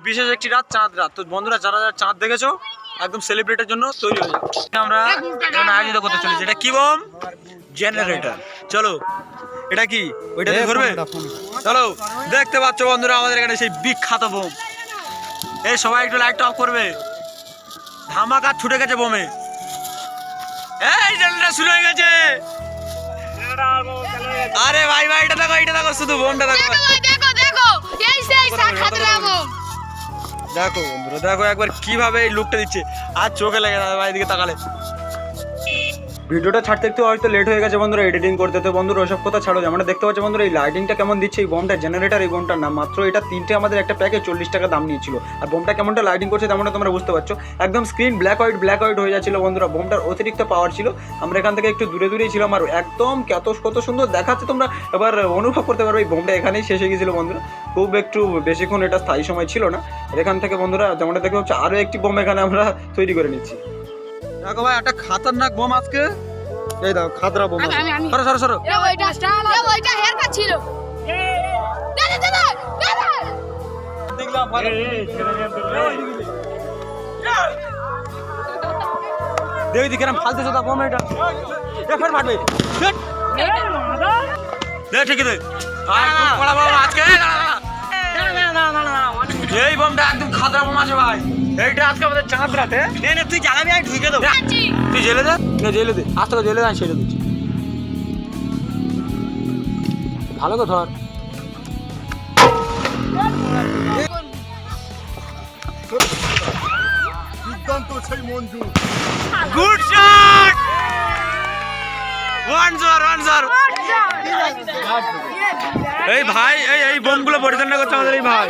বিশেষ একটি রাত, চাঁদ রাত। তো বন্ধুরা যারা যারা চাঁদ দেখেছো একদম সেলিব্রেটের জন্য তৈরি হয়ে যাও। আমরা আয়োজিত করতে চলেছি। এটা কি বম? জেনারেটর। চলো এটা কি ওইটা ধরবে? চলো দেখতে পাচ্ছ বন্ধুরা আমাদের এখানে সেই বিখ্যাত বোম। এই সবাই একটু লাইট অফ করবে। ধামাকা ছুটে গেছে বোমে। এই জেনারেটর শুরু হয়ে গেছে। আরে ভাই ভাই এটা দেখো শুধু বোমটা দেখো। দেখো বন্ধুরা দেখো একবার কিভাবে এই লুকটা দিচ্ছে। আর চোখে লেগে যাবে ভাই এদিকে তাকালে। ভিডিওটা ছাড়তে একটু হয়তো লেট হয়ে গেছে বন্ধুরা, এডিটিং করতে। তো বন্ধুরা ওসব কথা ছাড়ো, আমরা দেখতে পাচ্ছি বন্ধুরা এই লাইটিংটা কেমন দিচ্ছে। এই বোমটা জেনারেটর, এই বোমটার নাম মাত্র এটা তিনটে আমাদের একটা প্যাকে 40 টাকা দাম নিয়েছিল। আর বোমটা কেমনটা লাইটিং করছে তেমনটা তোমরা বুঝতে পারছো। একদম স্ক্রিন ব্ল্যাক হোয়াইট হয়ে যাচ্ছিল বন্ধুরা। বোমটার অতিরিক্ত পাওয়ার ছিল। আমরা এখান থেকে একটু দূরেই ছিলাম আর একদম কত সুন্দর দেখাচ্ছে। তোমরা এবার অনুভব করতে পারবে এই বোমটা এখানেই শেষ হয়ে গেছিলো বন্ধুরা। খুব একটু বেশিক্ষণ এটা স্থায়ী সময় ছিল না। এখান থেকে বন্ধুরা যেমনটা দেখতে পাচ্ছ আরও একটি বোম এখানে আমরা তৈরি করে নিচ্ছি। দেখো ভাই একটা খাতারনাক বোম আজকে। এই দাও খাতরা বোম। সরো ওইটা হেরকা ছিল। দেই দি কেরাম ফালতেছ তা বোম এটা। ফের মারবে। দে ঠিক দে। আর খুব বড় বোম আজকে। এই বোমটা একদম খাতরা বোম আছে ভাই। এইটা আজকে আমাদের চাঁদ রাতে। নে তুই জ্বালাবি আমি ঢুকে দেব। তুই জেলে দে। না জেলে দে। আজ থেকে জেলে দে আমি ছেড়ে দিচ্ছি। ভালো তো ধর। দুর্দান্ত সেই মঞ্জু। Good shot. ওয়ান জোর। এই ভাই এই বোমগুলো পরিচালনা করছে আমাদের এই ভাই।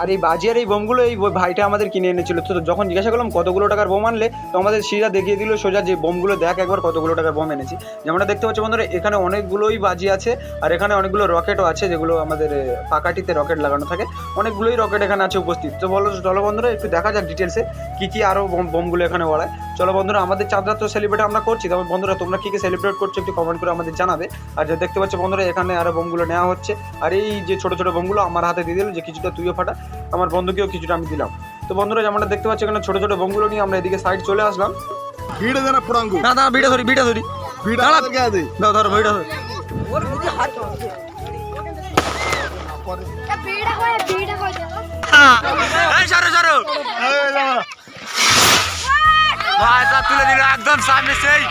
আর এই বাজি আর এই বোমগুলো এই ভাইটা আমাদের কিনে এনেছিল। তো যখন জিজ্ঞাসা করলাম কতগুলো টাকার বোম আনলে, তো আমাদের সিরা দেখিয়ে দিল সোজা যে বোমগুলো দেখ একবার কতগুলো টাকার বোম এনেছি। যেমনটা দেখতে পাচ্ছ বন্ধুরা এখানে অনেকগুলোই বাজি আছে আর এখানে অনেকগুলো রকেটও আছে, যেগুলো আমাদের পাকাটিতে রকেট লাগানো থাকে। অনেকগুলোই রকেট এখানে আছে উপস্থিত। তো চলো বন্ধুরা একটু দেখা যাক ডিটেলসে কী আরও বোমগুলো এখানে ওড়ায়। চলো বন্ধুরা আমাদের চাঁদ রাত তো সেলিব্রেট আমরা করছি। তবে বন্ধুরা তোমরা কী সেলিব্রেট করছো একটু কমেন্ট করে আমাদের জানাবে। আর যে দেখতে পাচ্ছ বন্ধুরা এখানে আরও বোমগুলো নেওয়া হচ্ছে। আর এই যে ছোটো বোমগুলো আমার হাতে দিয়ে দিল, যে কিছুটা তুইও ফাটা, আমার বন্ধুকেও কিছুটা আমি দিলাম। তো বন্ধুরা যেমনটা দেখতে পাচ্ছি এখানে ছোট বোমগুলো নিয়ে আমরা এদিকে সাইড চলে আসলাম। ভিড়ে দেনা পুরাঙ্গু। না বিটা ধরি ভিড়া কে দে দাও ধরো ভিড়া ধরো। এই সরো ভাই সব তুলে দিল একদম সামনে সেই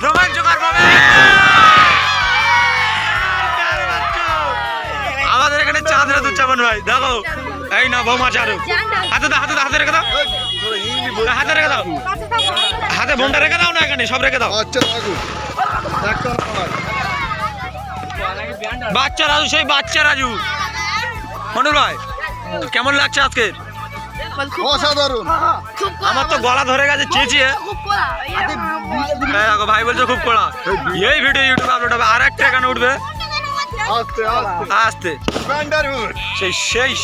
রোমাঞ্চকর ভাবে। আমাদের এখানে চাঁদ রাত উদযাপন ভাই দেখো। এই না বোম আছে আরো। হাতে রেখে দাও। হাতে বোমটা রেখে দাও না, এখানে সব রেখে দাও। বাচ্চা রাজু, সেই বাচ্চা রাজু। মনুর ভাই কেমন লাগছে আজকে? অসাধারণ। আমার তো গলা ধরে গেছে চেঁচিয়ে। দেখো ভাই বলছে খুব কড়া। এই ভিডিও ইউটিউবে আপলোড হবে। আর একটা এখানে উঠবে আস্তে সেই শেষ।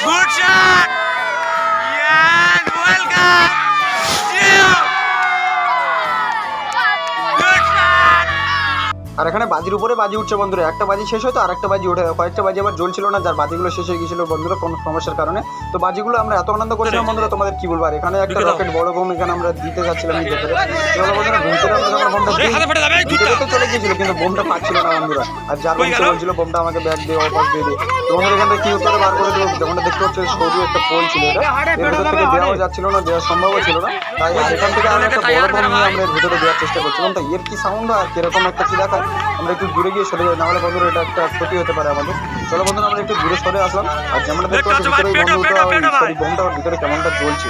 Good shot! Yes, welcome! Good shot! আর এখানে বাজির উপরে বাজি উঠছে বন্ধুরা। একটা বাজি শেষ হয়তো আর একটা বাজি উঠে, কয়েকটা বাজি আবার জ্বলছিল না, যার বাজিগুলো শেষ হয়ে গেছিল বন্ধুরা কোনো সমস্যার কারণে। তো বাজিগুলো আমরা এত আনন্দ করছিলাম বন্ধুরা তোমাদের কি বলবো। আর এখানে একটা রকেট বড় বোম এখানে আমরা দিতে যাচ্ছিলাম এই ভেতরে। চলো বন্ধুরা ঘুরতে আমরা যখন বোমটা দিতে চলে গিয়েছিল কিন্তু বোমটা পাচ্ছিল না বন্ধুরা। আর যার বোম চলছিল বোমটা আমাকে ব্যাগ দিয়ে ওপাশ দিয়ে দিয়ে। তো বন্ধুরা এখান থেকে কি উত্তরে বার করে দেবো। যেমনটা দেখতে হচ্ছে সরু একটা পোল ছিল, এটা এর ভেতর থেকে দেওয়া যাচ্ছিল না, দেওয়া সম্ভবও ছিল না। তাই এখান থেকে আমরা একটা বড় বোম নিয়ে আমরা এর ভেতরে দেওয়ার চেষ্টা করছিলাম। তাই এর কি সাউন্ড হয় কিরকম একটা কি দেখায় আমরা একটু দূরে গিয়ে সরে যাই, নাহলে বন্ধুরা এটা একটা ক্ষতি হতে পারে আমাদের। চলো বন্ধুরা আমরা একটু দূরে সরে আসলাম। আর যেমনটা দেখতে পাচ্ছি ভিতরে বোমটা ভিতরে কেমনটা জ্বলছে।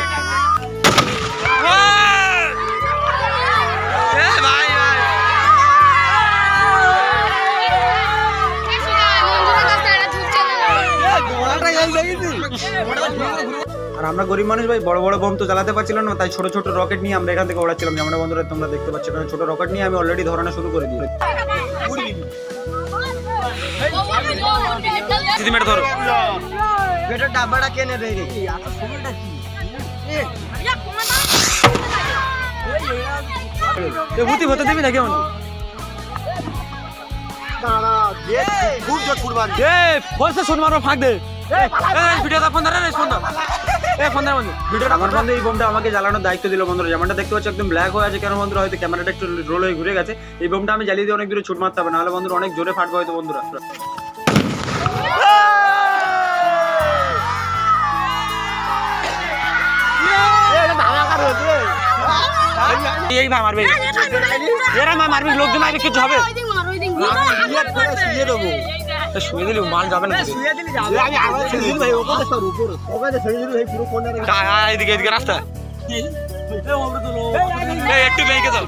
আর আমরা গরিব মানুষ ভাই, বড় বড় বোম তো চালাতে পারছিলাম না, তাই ছোট ছোট রকেট নিয়ে আমরা এখান থেকে ওড়াচ্ছিলাম। যেমন বন্ধুরা তোমরা দেখতে পাচ্ছ এখানে ছোট রকেট নিয়ে আমি অলরেডি ধরানো শুরু করে দিই। দিদি মেরে ধরো বেটা ডাব্বাটা কেনে রে ভূতি হতে দিবি না কেমন খুব জোর ফুটবল বলছে শোন মারো ফাঁক দে ভিডিওটা ফোন ধরে ফোন দাও ফোন দাও ভিডিও আমার বন্ধু এই বোমটা আমাকে জ্বালানোর দায়িত্ব দিল বন্ধুরা, যেমনটা দেখতে পাচ্ছি একদম ব্ল্যাক হয়ে আছে কেন বন্ধুরা, হয়তো ক্যামেরাটা একটু রোল হয়ে ঘুরে গেছে। এই বোমটা আমি জ্বালিয়ে দিয়ে অনেক দূরে ছুট মারতে হবে, নাহলে বন্ধুরা অনেক জোরে ফাটবে হয়তো বন্ধুরা। এই ভাই মারবে এরা মারবি লোকজন মারবে কিছু হবে শুয়ে দিলি মাল যাবে না এদিকে এদিকে রাস্তা একটু বেঁকে যাও।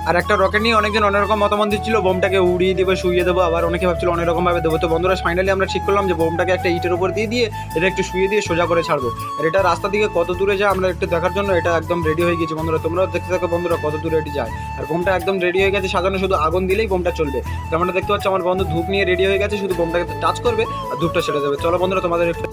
আর একটা রকেট নিয়ে অনেকজন অনেক রকম মতামত দিচ্ছিল, বোমটাকে উড়িয়ে দেবো শুয়ে দেবো, আবার অনেকে ভাবছিল অনেক রকম ভাবে দেবো। তো বন্ধুরা ফাইনালি আমরা ঠিক করলাম যে বোমটাকে একটা ইটের উপর দিয়ে এটা একটু শুয়ে দিয়ে সোজা করে ছাড়বো। আর এটা রাস্তা দিকে কত দূরে যায় আমরা একটু দেখার জন্য এটা একদম রেডি হয়ে গেছে বন্ধুরা, তোমরাও দেখতে থাকো বন্ধুরা কত দূরে এটি যায়। আর বোমটা একদম রেডি হয়ে গেছে সাজানো, শুধু আগুন দিলেই বোমটা চলবে। যেমনটা দেখতে পাচ্ছ আমার বন্ধু ধূপ নিয়ে রেডি হয়ে গেছে, শুধু বোমটাকে টাচ করবে আর ধূপটা ছেড়ে দেবে। চলো বন্ধুরা তোমাদের একটু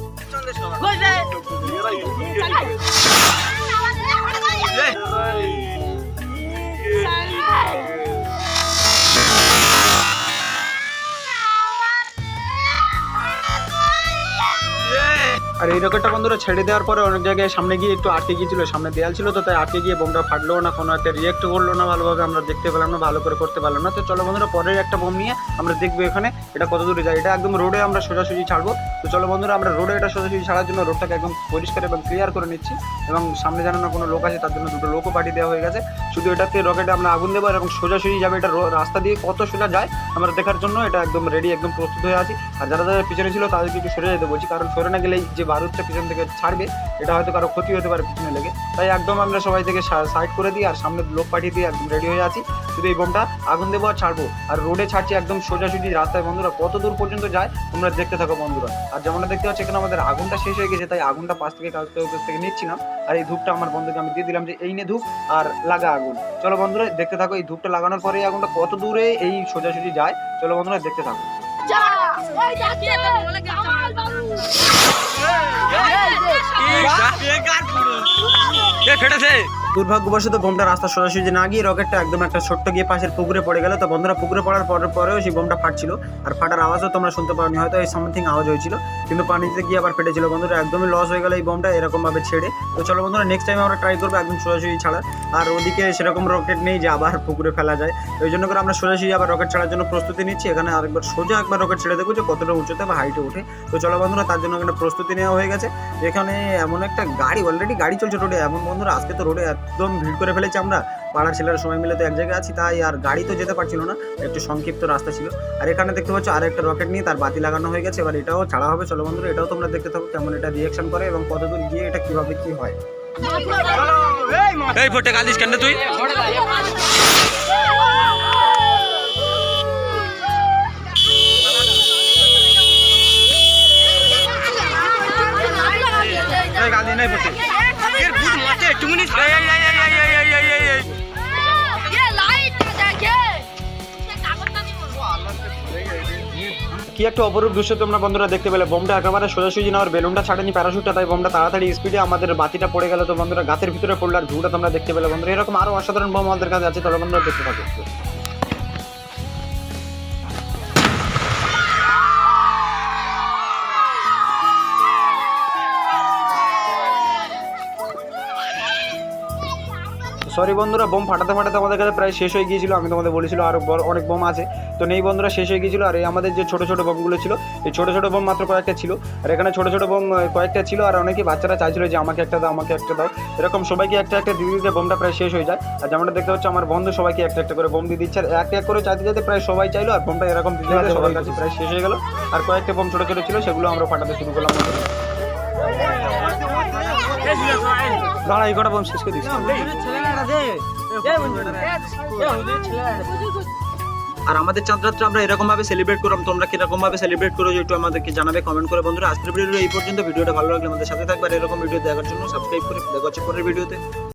আর এই রকেটটা বন্ধুরা ছেড়ে দেওয়ার পরে অনেক জায়গায় সামনে গিয়ে একটু আটকে গিয়েছিল, সামনে দেয়াল ছিল তো তাই আটকে গিয়ে বোমটা ফাটলো না, কোনো একটা রিয়েক্ট করলো না ভালোভাবে, আমরা দেখতে পেলাম না, ভালো করে করতে পারলাম না। তো চলো বন্ধুরা পরের একটা বোম নিয়ে আমরা দেখবো এখানে এটা কত দূরে যায়। এটা একদম রোডে আমরা সোজাসুজি ছাড়বো। তো চলো বন্ধুরা আমরা রোডে এটা সোজাসুজি ছাড়ার জন্য রোডটাকে একদম পরিষ্কার এবং ক্লিয়ার করে নিচ্ছি, এবং সামনে যেন না কোনো লোক আছে তার জন্য দুটো লোকও পাঠিয়ে দেওয়া হয়ে গেছে। শুধু এটাতে রকেটে আমরা আগুন দেবো এবং সোজাসুজি যাবে, এটা রাস্তা দিয়ে কত সোজা যায় আমরা দেখার জন্য এটা একদম রেডি একদম প্রস্তুত হয়ে আছি। আর যারা যারা পিছনে ছিল তাদেরকে একটু সরে যেতে বলছি, কারণ সরে না গেলেই যে বারুদটা পিছন থেকে ছাড়বে এটা হয়তো কারো ক্ষতি হতে পারে পিছনে লেগে, তাই একদম আমরা সবাই থেকে সাইড করে দিই আর সামনে লোক পাঠিয়ে দিয়ে একদম রেডি হয়ে আছি। শুধু এই বোমটা আগুন দেবো আর ছাড়বো, আর রোডে ছাড়ছি একদম সোজাসুজি রাস্তায় বন্ধুরা, কত দূর পর্যন্ত যায় তোমরা দেখতে থাকো বন্ধুরা। আর যেমনটা দেখতে পাচ্ছি এখানে আমাদের আগুনটা শেষ হয়ে গেছে, তাই আগুনটা পাশ থেকে কাছ থেকে নিচ্ছিলাম, আর এই ধূপটা আমার বন্ধুকে আমি দিয়ে দিলাম যে এই নে ধূপ আর লাগা আগুন। চলো বন্ধুরা দেখতে থাকো এই ধূপটা লাগানোর পরে এই আগুনটা কত দূরে এই সোজাসুজি যায়, চলো বন্ধুরা দেখতে থাকো। দুর্ভাগ্যবশত বোমটা রাস্তা সোজাসুজি না গিয়ে রকেটটা একদম একটা ছোট্ট গিয়ে পাশের পুকুরে পড়ে গেল। তো বন্ধুরা পুকুরে পড়ার পরেও সেই বোমটা ফাটছিল, আর ফাটার আওয়াজও তোমরা শুনতে পাওনি, হয়তো এই সামথিং আওয়াজ হয়েছিল, কিন্তু পানিতে গিয়ে আবার ফেটেছিল বন্ধুরা, একদমই লস হয়ে গেল এই বোমটা এরকম ভাবে ছেড়ে। তো চলো বন্ধুরা নেক্সট টাইম আমরা ট্রাই করবো একদম সোজাসুজি ছাড়ার, আর ওদিকে সেরকম রকেট নেই যে আবার পুকুরে ফেলা যায়, ওই জন্য করে আমরা সোজাসুজি আবার রকেট ছাড়ার জন্য প্রস্তুতি নিচ্ছি। এখানে আরেকবার সোজা একবার রকেট ছেড়ে দেখবো যে কতটা উঁচুতে বা হাইটে ওঠে। তো চলো বন্ধুরা তার জন্য একটা প্রস্তুতি নেওয়া হয়ে গেছে। এখানে এমন একটা গাড়ি অলরেডি গাড়ি চলছে রোডে, এমন বন্ধুরা আজকে তো রোডে একদম ভিড় করে ফেলেছি আমরা, পাড়ার ছেলেরা সময় মিলে তো এক জায়গায় আছি, তাই আর গাড়ি তো যেতে পারছিল না, একটু সংক্ষিপ্ত রাস্তা ছিল। আর এখানে দেখতে পাচ্ছ আর একটা রকেট নিয়ে তার বাতি লাগানো হয়ে গেছে, এবার এটাও ছাড়া হবে। চলো বন্ধুরা এটাও তোমরা দেখতে থাকো কেমন এটা রিয়াকশন করে এবং কতদূর গিয়ে এটা কিভাবে কি হয়। এই ফোটে কাঁদিস কেন তুই? গালি নাই ফোটে এর ভূত মারতে একটুখানি কি একটা অপরূপ দৃশ্য তোমরা বন্ধুরা দেখতে পেলে, বোমটা একেবারে সোজাসুজি না, আর বেলুনটা ছাড়েনি প্যারাশুটটা, তাই বোমটা তাড়াতাড়ি স্পিডে আমাদের বাতিটা পড়ে গেল। তো বন্ধুরা গাছের ভিতরে পড়লো আর ভিউটা তোমরা দেখতে পেলে বন্ধুরা, এরকম আরো অসাধারণ বোম আমাদের কাছে আছে, তাহলে বন্ধুরা দেখতে থাকো। সরি বন্ধুরা বোম ফাটাতে ফাটাতে আমাদের কাছে প্রায় শেষ হয়ে গিয়েছিল, আমি তোমাদের বলেছিল আরও অনেক বোম আছে, তো নেই বন্ধুরা শেষ হয়ে গিয়েছিল। আর এই আমাদের যে ছোটো ছোটো বোমগুলো ছিল এই ছোটো ছোটো বোম মাত্র কয়েকটা ছিল, আর এখানে ছোটো ছোটো বোম কয়েকটা ছিল, আর অনেকে বাচ্চারা চাইছিল যে আমাকে একটা দাও আমাকে একটা দাও, এরকম সবাইকে একটা একটা দিয়ে দিতে বোমটা প্রায় শেষ হয়ে যায়। আর যেমনটা দেখতে পাচ্ছ আমার বন্ধু সবাইকে একটা একটা করে বোম দিয়ে দিচ্ছে, আর এক এক করে চাইতে চাইতে প্রায় সবাই চাইলো, আর বোমটা এরকম দিতে দিতে সবার কাছে প্রায় শেষ হয়ে গেল। আর কয়েকটা বোম ছোটো ছোটো ছিল সেগুলো আমরা ফাটাতে শুরু করলাম। দাঁড়া এই কটা বোম শেষ করে দিচ্ছি। আর আমাদের চাঁদরাত্রা আমরা এরকম ভাবে সেলিব্রেট করলাম, তোমরা কিরকম ভাবে সেলিব্রেট করো একটু আমাদেরকে জানাবে কমেন্ট করে বন্ধুরা। আজকের ভিডিও এই পর্যন্ত, ভিডিওটা ভালো লাগলে আমাদের সাথে থাকবে, আর এরকম ভিডিও দেখার জন্য সাবস্ক্রাইব করে দেখা হচ্ছে পরের ভিডিওতে।